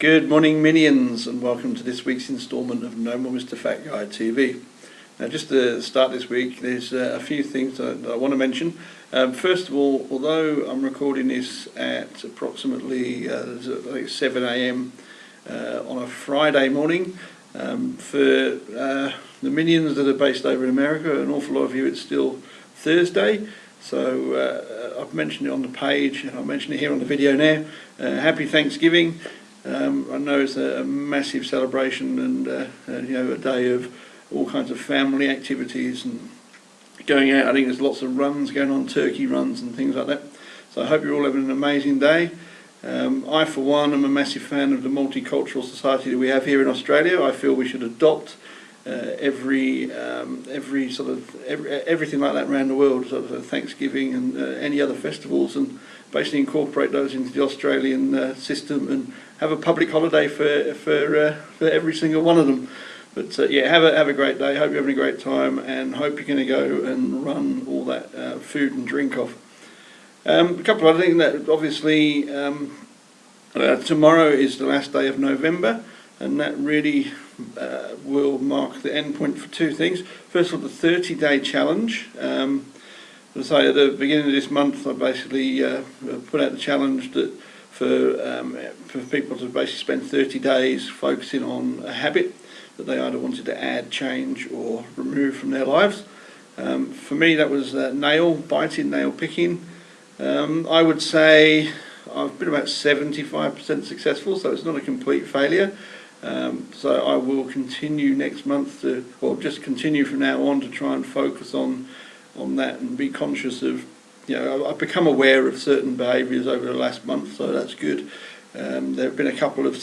Good morning, minions, and welcome to this week's instalment of No More Mr. Fat Guy TV. Now, just to start this week, there's a few things that I want to mention. First of all, although I'm recording this at approximately 7 AM on a Friday morning, for the minions that are based over in America, an awful lot of you, it's still Thursday. So I've mentioned it on the page, and I'll mention it here on the video now. Happy Thanksgiving. I know it's a massive celebration and a day of all kinds of family activities and going out. I think there's lots of runs going on, turkey runs and things like that. So I hope you're all having an amazing day. I, for one, am a massive fan of the multicultural society that we have here in Australia. I feel we should adopt everything like that around the world, sort of Thanksgiving and any other festivals, and basically incorporate those into the Australian system and have a public holiday for every single one of them. But yeah, have a great day. Hope you're having a great time, and hope you're going to go and run all that food and drink off. A couple of other things that obviously tomorrow is the last day of November, and that really will mark the end point for two things. First of all, the 30-day challenge. As I say, at the beginning of this month, I basically put out the challenge that for people to basically spend 30 days focusing on a habit that they either wanted to add, change, or remove from their lives. For me, that was nail biting, nail picking. I would say I've been about 75% successful, so it's not a complete failure. So I will continue next month or just continue from now on to try and focus on that and be conscious of, I've become aware of certain behaviours over the last month, so that's good. There have been a couple of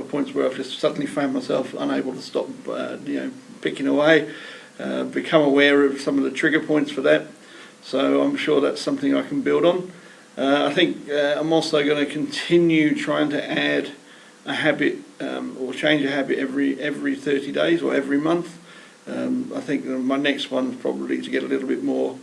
points where I've just suddenly found myself unable to stop, picking away. Become aware of some of the trigger points for that, so I'm sure that's something I can build on. I think I'm also going to continue trying to add a habit or change a habit every 30 days or every month. I think my next one is probably to get a little bit more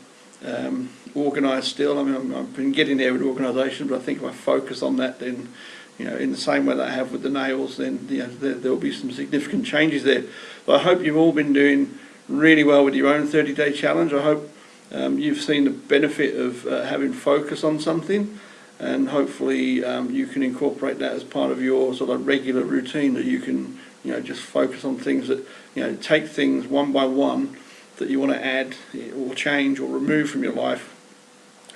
organised still. I mean, I've been getting there with organisation, but I think if I focus on that, then in the same way that I have with the nails, then there will be some significant changes there. But I hope you've all been doing really well with your own 30-day challenge. I hope you've seen the benefit of having focus on something, and hopefully you can incorporate that as part of your sort of regular routine, that you can just focus on things that take things one by one that you want to add or change or remove from your life,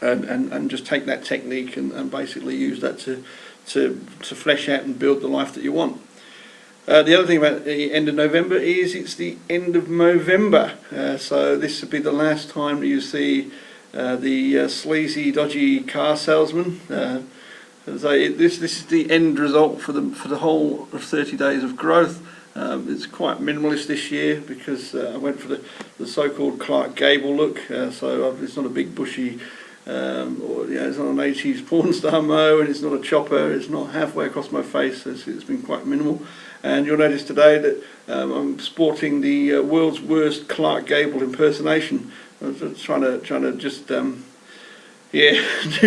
and just take that technique and basically use that to flesh out and build the life that you want. The other thing about the end of November is it's the end of Movember, so this will be the last time that you see the sleazy, dodgy car salesman. This is the end result for the whole of 30 days of growth. It's quite minimalist this year because I went for the so-called Clark Gable look. So it's not a big bushy, it's not an 80s porn star mo, and it's not a chopper. It's not halfway across my face. It's been quite minimal. And you'll notice today that I'm sporting the world's worst Clark Gable impersonation. I was trying to just do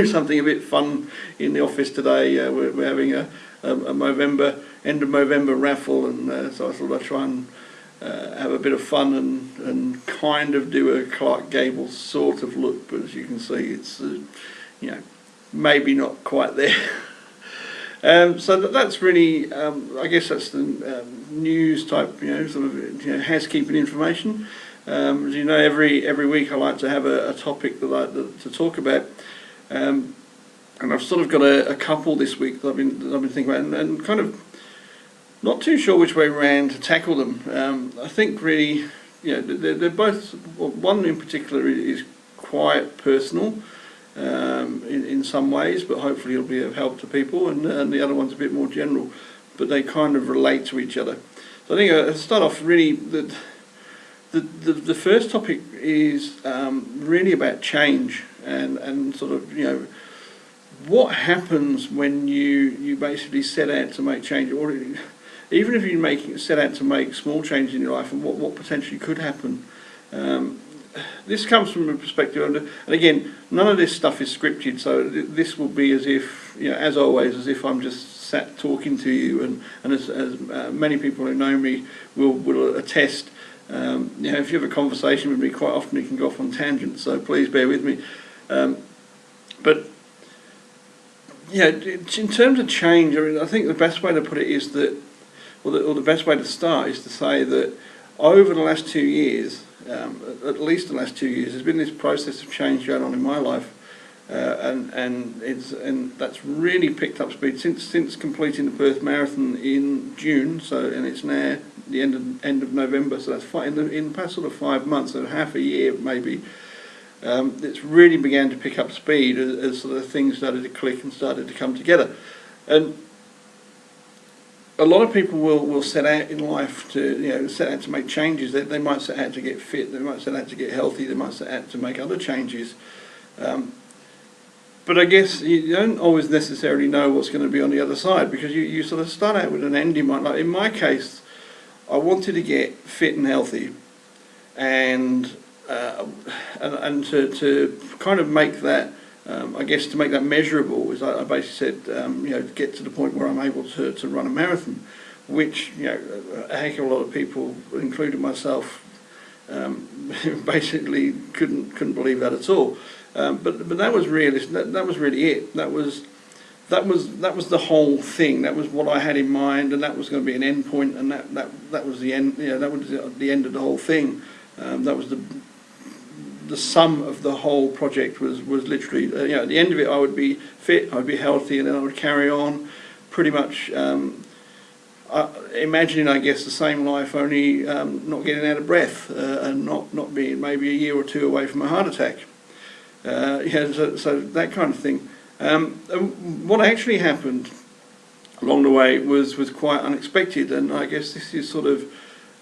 something a bit fun in the office today. We're having a end of Movember raffle, and so I thought I'd try and have a bit of fun and kind of do a Clark Gable sort of look. But as you can see, it's maybe not quite there. So that's really, I guess that's the news type, sort of housekeeping information. As you know, every week I like to have a topic that I like to talk about, and I've sort of got a couple this week that I've been thinking about, and kind of not too sure which way round to tackle them. I think really, they're both. One in particular is quite personal in some ways, but hopefully it'll be of help to people, and the other one's a bit more general, but they kind of relate to each other. So I think I'll start off really the first topic is really about change and sort of what happens when you basically set out to make change, or even if you set out to make small changes in your life, and what potentially could happen. This comes from a perspective, and again, none of this stuff is scripted, so this will be as if, as always, as if I'm just sat talking to you, and as many people who know me will attest. If you have a conversation with me, quite often it can go off on tangents, so please bear with me. But in terms of change, I think the best way to put it is that, or the best way to start is to say that over the last 2 years, at least the last 2 years, there's been this process of change going on in my life, and that's really picked up speed since completing the Perth Marathon in June. And it's now the end of November, so that's in the past sort of 5 months, so half a year maybe. It's really began to pick up speed as sort of things started to click and started to come together. And a lot of people will set out in life to set out to make changes. They might set out to get fit, they might set out to get healthy, they might set out to make other changes. But I guess you don't always necessarily know what's going to be on the other side, because you sort of start out with an end in mind. Like in my case, I wanted to get fit and healthy, and to kind of make that, I guess to make that measurable, is I basically said, get to the point where I'm able to run a marathon, which a heck of a lot of people, including myself, basically couldn't believe that at all. But that was realistic. That was really it. That was the whole thing. That was what I had in mind, and that was going to be an end point, and that was the end. That was the end of the whole thing. That was the sum of the whole project was literally, at the end of it, I would be fit, I'd be healthy, and then I would carry on pretty much imagining, I guess, the same life, only not getting out of breath, and not being maybe a year or two away from a heart attack. So that kind of thing. And what actually happened along the way was quite unexpected, and I guess this is sort of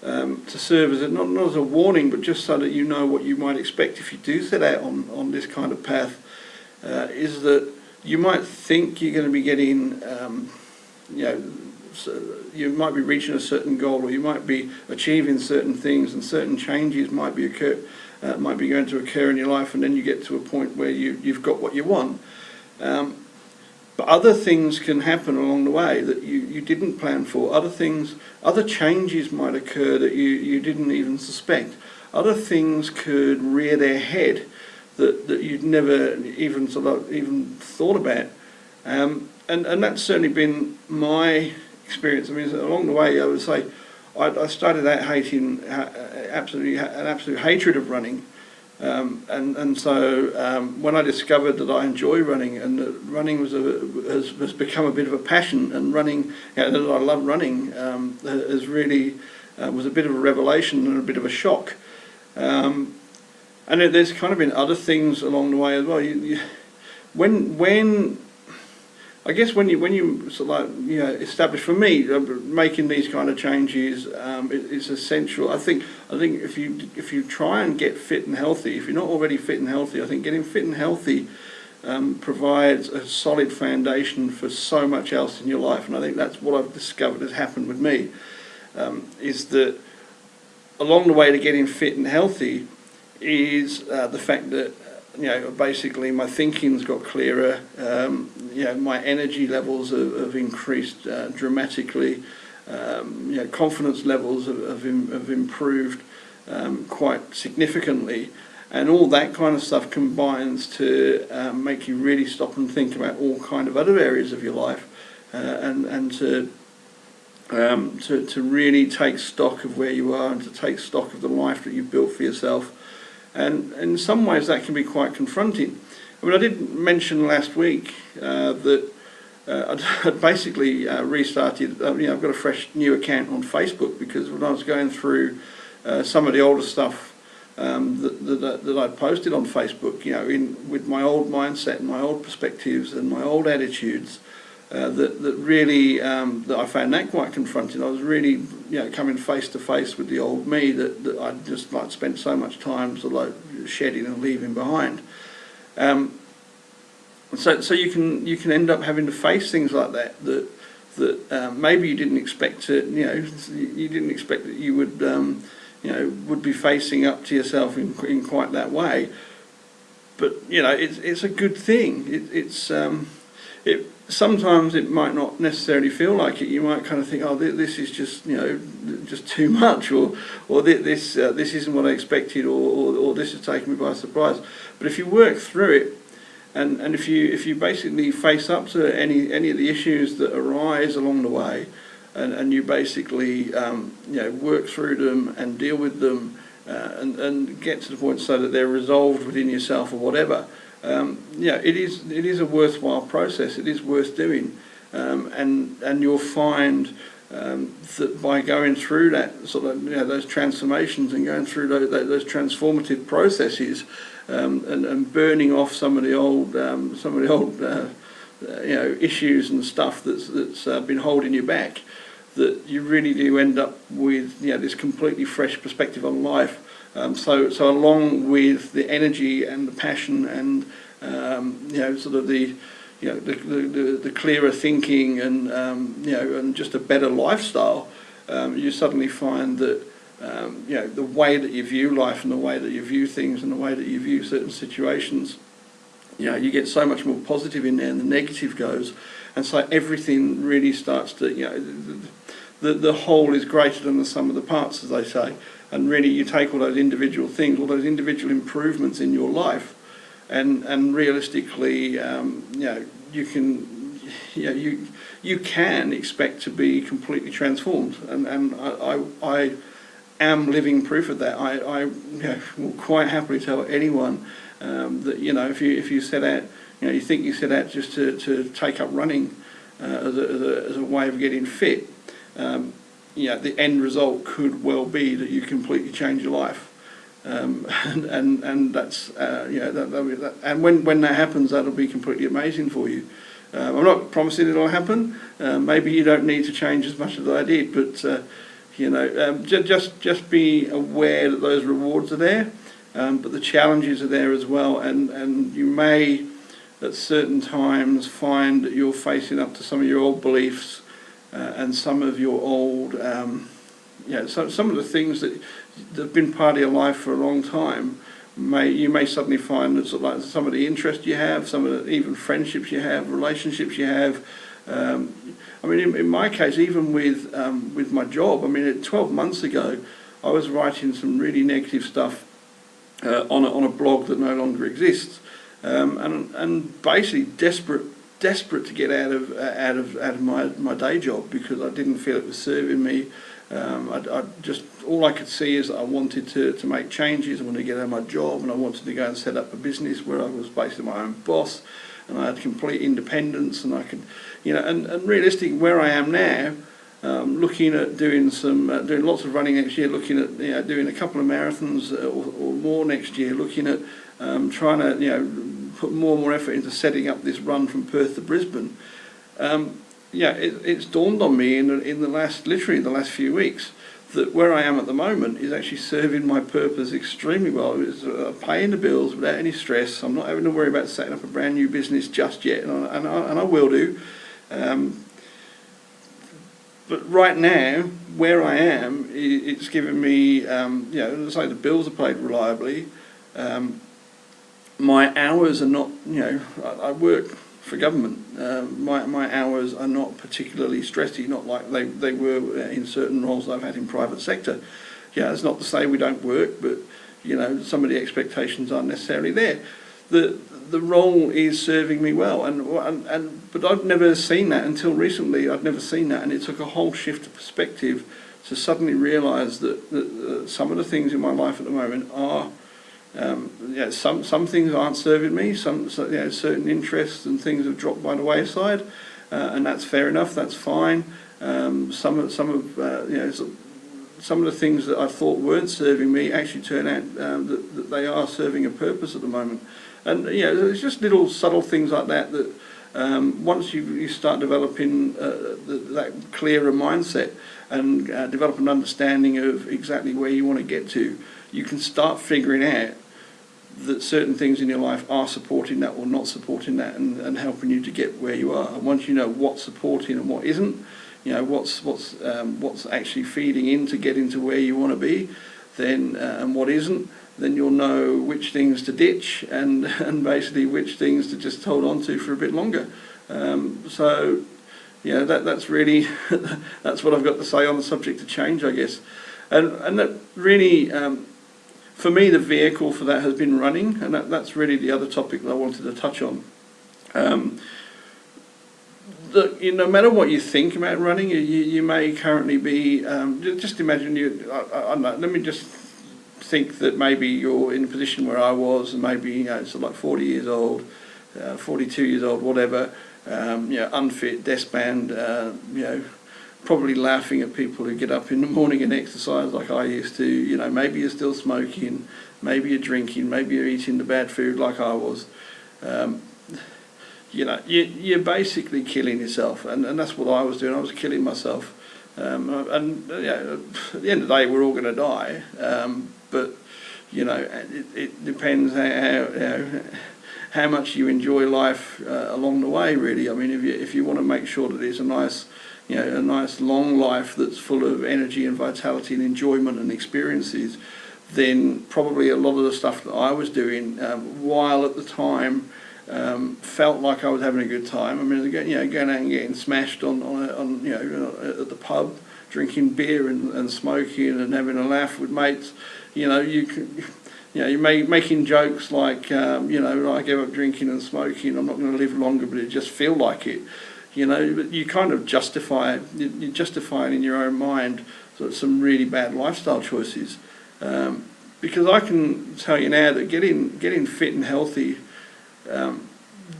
to serve as not as a warning, but just so that you know what you might expect if you do set out on this kind of path, is that you might think you're going to be getting, you might be reaching a certain goal, or you might be achieving certain things, and certain changes might be going to occur in your life, and then you get to a point where you've got what you want. But other things can happen along the way that you didn't plan for. Other changes might occur that you didn't even suspect. Other things could rear their head that you'd never even thought about. And that's certainly been my experience. I mean, along the way, I would say I started out hating an absolute hatred of running. And so when I discovered that I enjoy running, and that running has become a bit of a passion, and running, that I love running, has really was a bit of a revelation and a bit of a shock. And there's kind of been other things along the way as well. When you sort of establish, for me, making these kind of changes is essential. I think if you try and get fit and healthy, if you're not already fit and healthy, I think getting fit and healthy provides a solid foundation for so much else in your life. And I think that's what I've discovered has happened with me, is that along the way to getting fit and healthy is the fact that basically my thinking's got clearer, my energy levels have increased dramatically, confidence levels have improved quite significantly, and all that kind of stuff combines to make you really stop and think about all kind of other areas of your life, and to really take stock of where you are, and to take stock of the life that you've built for yourself. And in some ways that can be quite confronting. I mean, I did mention last week that I'd basically restarted, I've got a fresh new account on Facebook, because when I was going through some of the older stuff that I'd posted on Facebook, with my old mindset and my old perspectives and my old attitudes, that really that I found that quite confronting. I was really coming face to face with the old me that I'd just spent so much time sort of shedding and leaving behind. So you can end up having to face things like that maybe you didn't expect to, you didn't expect that you would be facing up to yourself in quite that way. But it's a good thing. sometimes it might not necessarily feel like it. You might kind of think, oh, this is just, just too much, or this isn't what I expected, or this has taken me by surprise. But if you work through it, and if you basically face up to any of the issues that arise along the way, and you basically work through them and deal with them, and get to the point so that they're resolved within yourself or whatever. It is a worthwhile process. It is worth doing, and you'll find that by going through that sort of those transformations and going through those transformative processes, and burning off some of the old issues and stuff that's been holding you back, that you really do end up with this completely fresh perspective on life. So along with the energy and the passion and sort of the clearer thinking and and just a better lifestyle, you suddenly find that the way that you view life and the way that you view things and the way that you view certain situations, you get so much more positive in there, and the negative goes, and so everything really starts to the whole is greater than the sum of the parts, as they say. And really, you take all those individual things, all those individual improvements in your life, and realistically, you can expect to be completely transformed. And I am living proof of that. I will quite happily tell anyone that if you set out, you think you set out just to take up running as a way of getting fit. The end result could well be that you completely change your life, and that's and when that happens, that'll be completely amazing for you. I'm not promising it'll happen. Maybe you don't need to change as much as I did, but just be aware that those rewards are there, but the challenges are there as well, and you may at certain times find that you're facing up to some of your old beliefs. And some of your old, some of the things that have been part of your life for a long time, you may suddenly find that sort of like some of the interest you have, some of the even friendships you have, relationships you have. In my case, even with my job, 12 months ago, I was writing some really negative stuff on a blog that no longer exists, and basically desperate to get out of my day job, because I didn't feel it was serving me. I just, all I could see is that I wanted to make changes. I wanted to get out of my job, and I wanted to go and set up a business where I was basically my own boss, and I had complete independence, and I could, and realistically, where I am now, looking at doing lots of running next year, looking at doing a couple of marathons or more next year, looking at trying to put more and more effort into setting up this run from Perth to Brisbane. It's dawned on me in the last few weeks that where I am at the moment is actually serving my purpose extremely well. It's paying the bills without any stress. I'm not having to worry about setting up a brand new business just yet, and I will do. But right now, where I am, it's given me, let's say the bills are paid reliably. My hours are not, I work for government. My hours are not particularly stressy, not like they were in certain roles I've had in private sector. It's not to say we don't work, but some of the expectations aren't necessarily there. The role is serving me well, but I've never seen that until recently. I'd never seen that, and it took a whole shift of perspective to suddenly realise that some of the things in my life at the moment are. Some things aren't serving me. Certain interests and things have dropped by the wayside, and that's fair enough. That's fine. Some of the things that I thought weren't serving me actually turn out that they are serving a purpose at the moment. And there's just little subtle things like that once you start developing that clearer mindset and develop an understanding of exactly where you want to get to, you can start figuring out that certain things in your life are supporting that or not supporting that, and helping you to get where you are. And once you know what's supporting and what isn't, what's actually feeding into getting to where you want to be, then and what isn't, then you'll know which things to ditch and basically which things to just hold on to for a bit longer. So, yeah, that's really that's what I've got to say on the subject of change, I guess. And that really, for me, the vehicle for that has been running, and that's really the other topic that I wanted to touch on. No matter what you think about running, you may currently be, just imagine I don't know, let me just think that maybe you're in a position where I was, and maybe, so like 40 years old, 42 years old, whatever, unfit, desk-bound, probably laughing at people who get up in the morning and exercise like I used to. Maybe you're still smoking, maybe you're drinking, maybe you're eating the bad food like I was. You're basically killing yourself, and that's what I was doing. I was killing myself, and at the end of the day, we're all going to die. But it depends how much you enjoy life along the way. Really, I mean, if you want to make sure that it's a nice long life that's full of energy and vitality and enjoyment and experiences, then probably a lot of the stuff that I was doing, while at the time felt like I was having a good time. I mean, going out and getting smashed on at the pub, drinking beer and smoking and having a laugh with mates. You're making jokes like, I gave up drinking and smoking, I'm not going to live longer, but it just feel like it. But you kind of justify it in your own mind some really bad lifestyle choices. Because I can tell you now that getting fit and healthy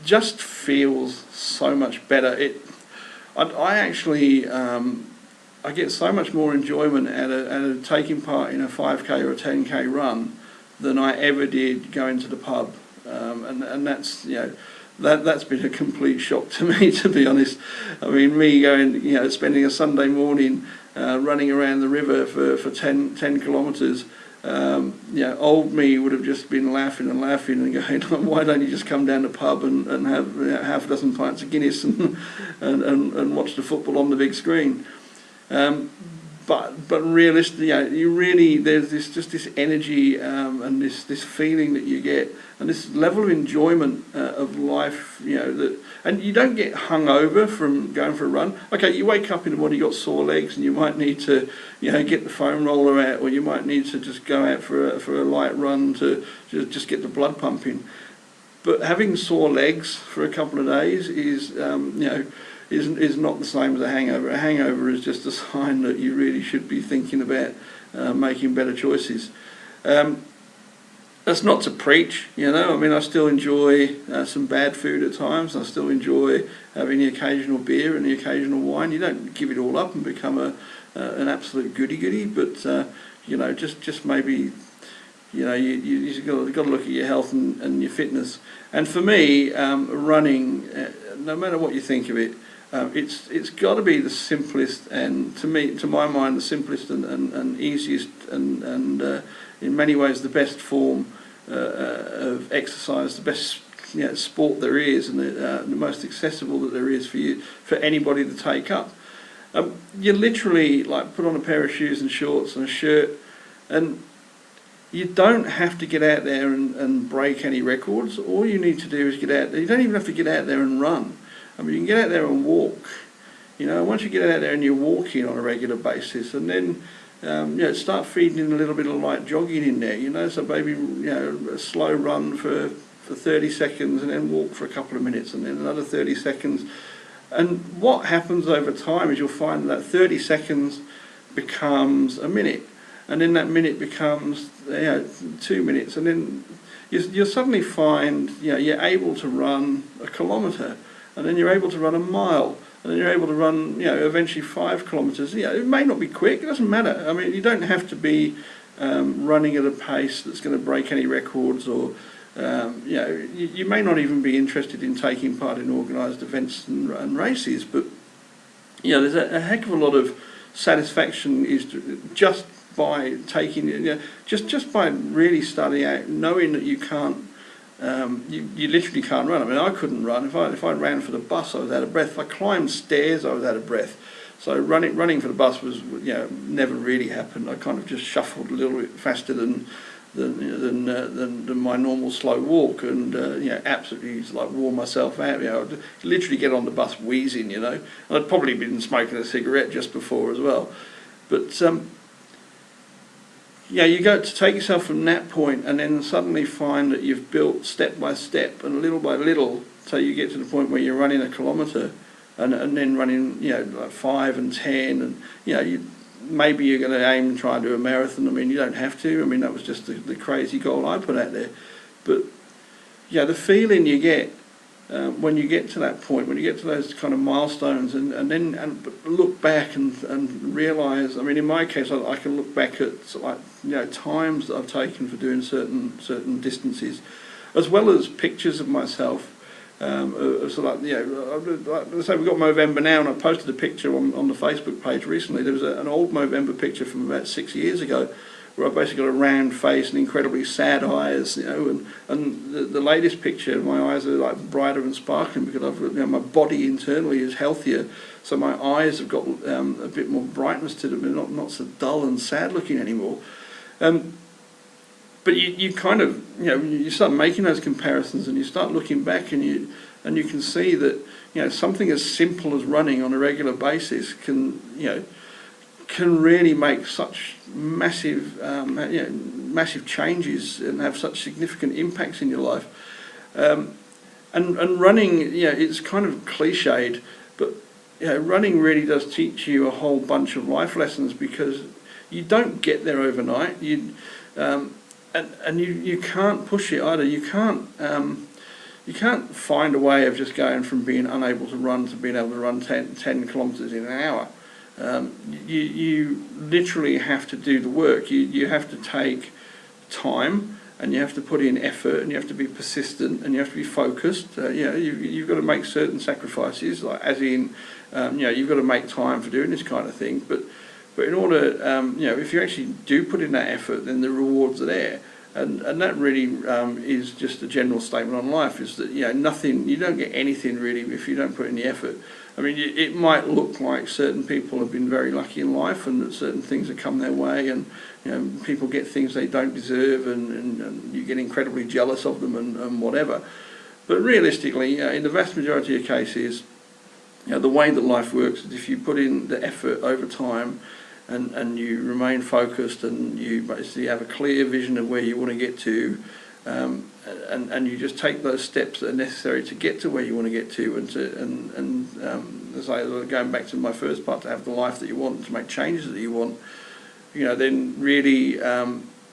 just feels so much better. I actually I get so much more enjoyment out of taking part in a 5k or a 10k run than I ever did going to the pub, and that's that's been a complete shock to me, to be honest. I mean, me going, spending a Sunday morning running around the river for 10 kilometres. Old me would have just been laughing and going, why don't you just come down to the pub and have half a dozen pints of Guinness and watch the football on the big screen. But realistically, there's this energy and this feeling that you get, and this level of enjoyment of life, and you don't get hungover from going for a run. Okay, you wake up in the morning, you got sore legs, and you might need to, get the foam roller out, or you might need to just go out for a light run to just get the blood pumping. But having sore legs for a couple of days is not the same as a hangover. A hangover is just a sign that you really should be thinking about making better choices. That's not to preach, I mean, I still enjoy some bad food at times. I still enjoy having the occasional beer and the occasional wine. You don't give it all up and become an absolute goody-goody, but just maybe you've got to look at your health and your fitness. And for me, running, no matter what you think of it, it's got to be the simplest, and to my mind, the simplest and easiest and in many ways the best form of exercise, the best sport there is, and the most accessible that there is for anybody to take up. You literally put on a pair of shoes and shorts and a shirt, and you don't have to get out there and break any records. All you need to do is get out there. You don't even have to get out there and run. I mean, you can get out there and walk. Once you get out there and you're walking on a regular basis, and then start feeding in a little bit of light jogging in there. So maybe a slow run for 30 seconds, and then walk for a couple of minutes, and then another 30 seconds. And what happens over time is you'll find that 30 seconds becomes a minute, and then that minute becomes 2 minutes, and then you'll suddenly find you're able to run a kilometre, and then you're able to run a mile, and then you're able to run eventually 5 kilometres. It may not be quick, it doesn't matter. I mean, you don't have to be running at a pace that's going to break any records, or you may not even be interested in taking part in organised events and races, but there's a heck of a lot of satisfaction just by taking just by really starting out, knowing that you can't. You literally can't run. I mean, I couldn't run. If I ran for the bus, I was out of breath. If I climbed stairs, I was out of breath. So running for the bus was never really happened. I kind of just shuffled a little bit faster than than my normal slow walk, and absolutely like wore myself out. I'd literally get on the bus wheezing, and I'd probably been smoking a cigarette just before as well. But you go to take yourself from that point, and then suddenly find that you've built step by step and little by little, so you get to the point where you're running a kilometre, and then running like 5 and 10, and maybe you're going to aim and try and do a marathon. I mean, you don't have to. I mean, that was just the crazy goal I put out there. But the feeling you get when you get to that point, when you get to those kind of milestones, and then look back and realise. I mean, in my case, I can look back at times that I've taken for doing certain distances, as well as pictures of myself. Let's say we've got Movember now, and I posted a picture on the Facebook page recently. There was an old Movember picture from about 6 years ago, where I basically got a round face and incredibly sad eyes, and the latest picture, my eyes are like brighter and sparkling because my body internally is healthier, so my eyes have got a bit more brightness to them. They're not so dull and sad looking anymore. But you kind of, you start making those comparisons, and you start looking back, and you can see that, something as simple as running on a regular basis can really make such massive, massive changes and have such significant impacts in your life. And running, it's kind of cliched, but running really does teach you a whole bunch of life lessons, because you don't get there overnight. And you can't push it either. You can't find a way of just going from being unable to run to being able to run 10 kilometres in an hour. You literally have to do the work. You have to take time, and you have to put in effort, and you have to be persistent, and you have to be focused. You've got to make certain sacrifices, like as in, you've got to make time for doing this kind of thing. But in order, if you actually do put in that effort, then the rewards are there. And that really is just a general statement on life, is that, you don't get anything really if you don't put in the effort. I mean, it might look like certain people have been very lucky in life, and that certain things have come their way, and people get things they don't deserve, and you get incredibly jealous of them and whatever. But realistically, in the vast majority of cases, the way that life works is if you put in the effort over time, and you remain focused, and you basically have a clear vision of where you want to get to, and you just take those steps that are necessary to get to where you want to get to, as I going back to my first part, to have the life that you want, to make changes that you want, then really,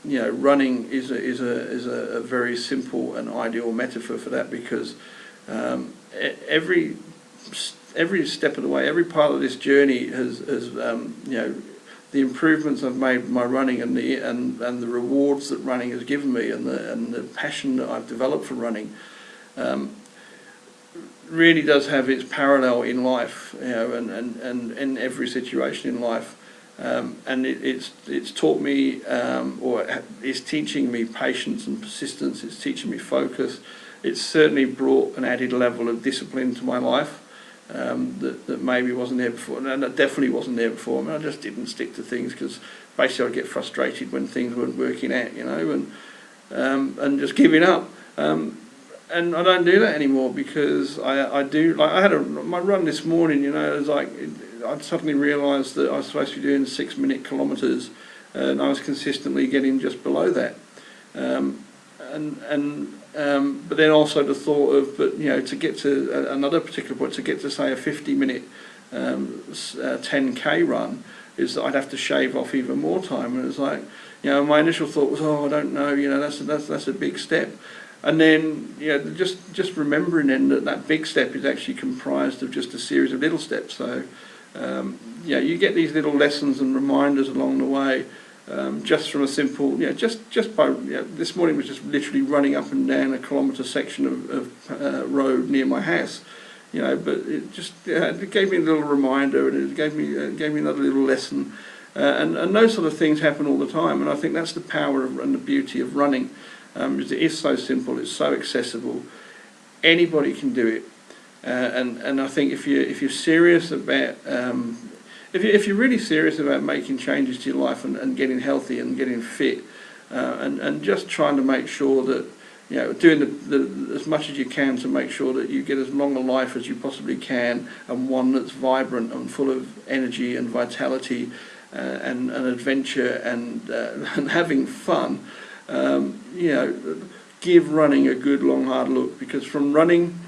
running is a very simple and ideal metaphor for that, because every step of the way, every part of this journey has the improvements I've made with my running, and the rewards that running has given me, and the passion that I've developed for running, really does have its parallel in life, and in every situation in life. And it's taught me, or it's teaching me patience and persistence. It's teaching me focus. It's certainly brought an added level of discipline to my life. That maybe wasn't there before, and that definitely wasn't there before. I mean, I just didn't stick to things because basically I'd get frustrated when things weren't working out, and just giving up. And I don't do that anymore, because I do. Like, I had my run this morning. It was like I suddenly realised that I was supposed to be doing 6-minute kilometres, and I was consistently getting just below that. But then also the thought of, to get to another particular point, to get to say a 50-minute 10k run, is that I'd have to shave off even more time. And it was like, my initial thought was, I don't know, that's a big step. And then, just remembering then that big step is actually comprised of just a series of little steps. So, you get these little lessons and reminders along the way. Just from a simple, just by, this morning was just literally running up and down a kilometre section of road near my house, but it just it gave me a little reminder, and it gave me another little lesson, and those sort of things happen all the time. And I think that's the power and the beauty of running, is it is so simple, it's so accessible, anybody can do it, and I think if you're serious about If you're really serious about making changes to your life and getting healthy and getting fit, and just trying to make sure that, you know, doing as much as you can to make sure that you get as long a life as you possibly can, and one that's vibrant and full of energy and vitality, and adventure, and having fun. You know, give running a good long hard look, because from running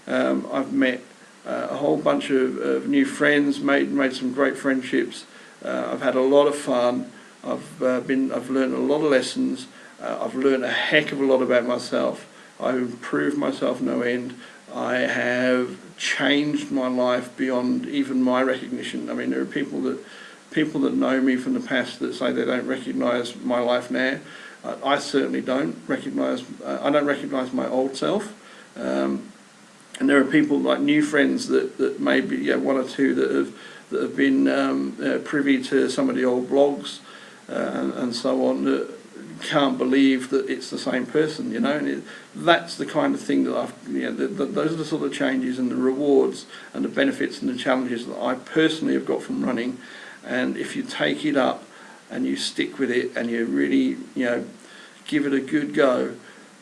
I've met a whole bunch of new friends, made some great friendships. I've had a lot of fun. I've learned a lot of lessons. I've learned a heck of a lot about myself. I've improved myself no end. I have changed my life beyond even my recognition. I mean, there are people that know me from the past that say they don't recognise my life now. I certainly don't recognise. I don't recognise my old self. And there are people like new friends that maybe one or two that have been privy to some of the old blogs and so on, that can't believe that it's the same person, you know. And that's the kind of thing that those are the sort of changes and the rewards and the benefits and the challenges that I personally have got from running. And if you take it up and you stick with it and you really, give it a good go,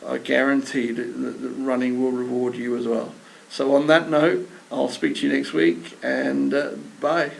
I guarantee that running will reward you as well. So on that note, I'll speak to you next week, and bye.